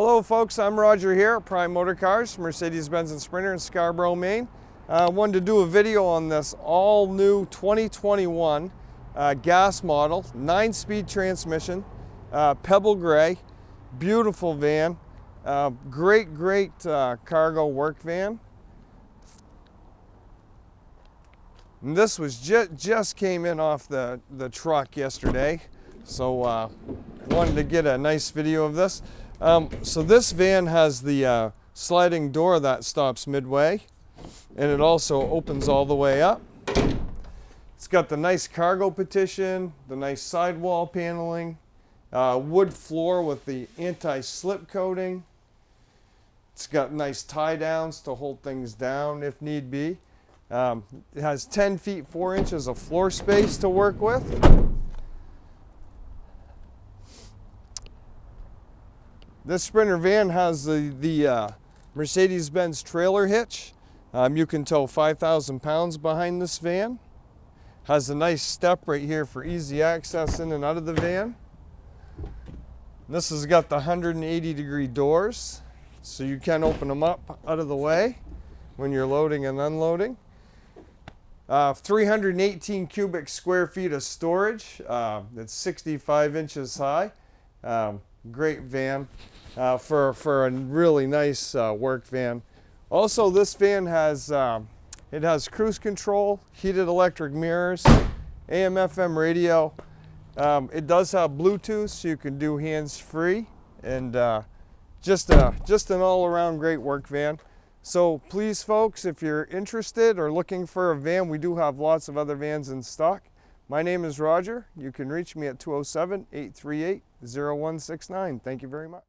Hello folks, I'm Roger here at Prime Motor Cars, Mercedes-Benz Sprinter in Scarborough, Maine. I wanted to do a video on this all new 2021 gas model, 9-speed transmission, pebble gray, beautiful van, great cargo work van. And this was just came in off the truck yesterday, so wanted to get a nice video of this. So this van has the sliding door that stops midway, and it also opens all the way up. It's got the nice cargo partition, the nice sidewall paneling, wood floor with the anti-slip coating. It's got nice tie downs to hold things down if need be. It has 10 feet 4 inches of floor space to work with. This Sprinter van has the Mercedes-Benz trailer hitch. You can tow 5,000 pounds behind this van. Has a nice step right here for easy access in and out of the van. This has got the 180-degree doors, so you can open them up out of the way when you're loading and unloading. 318 cubic square feet of storage. It's 65 inches high. Great van for a really nice work van. Also, this van has it has cruise control, heated electric mirrors, AM/FM radio. It does have Bluetooth, so you can do hands-free, and just an all-around great work van. So please, folks, if you're interested or looking for a van, we do have lots of other vans in stock. My name is Roger. You can reach me at 207-838-0169. Thank you very much.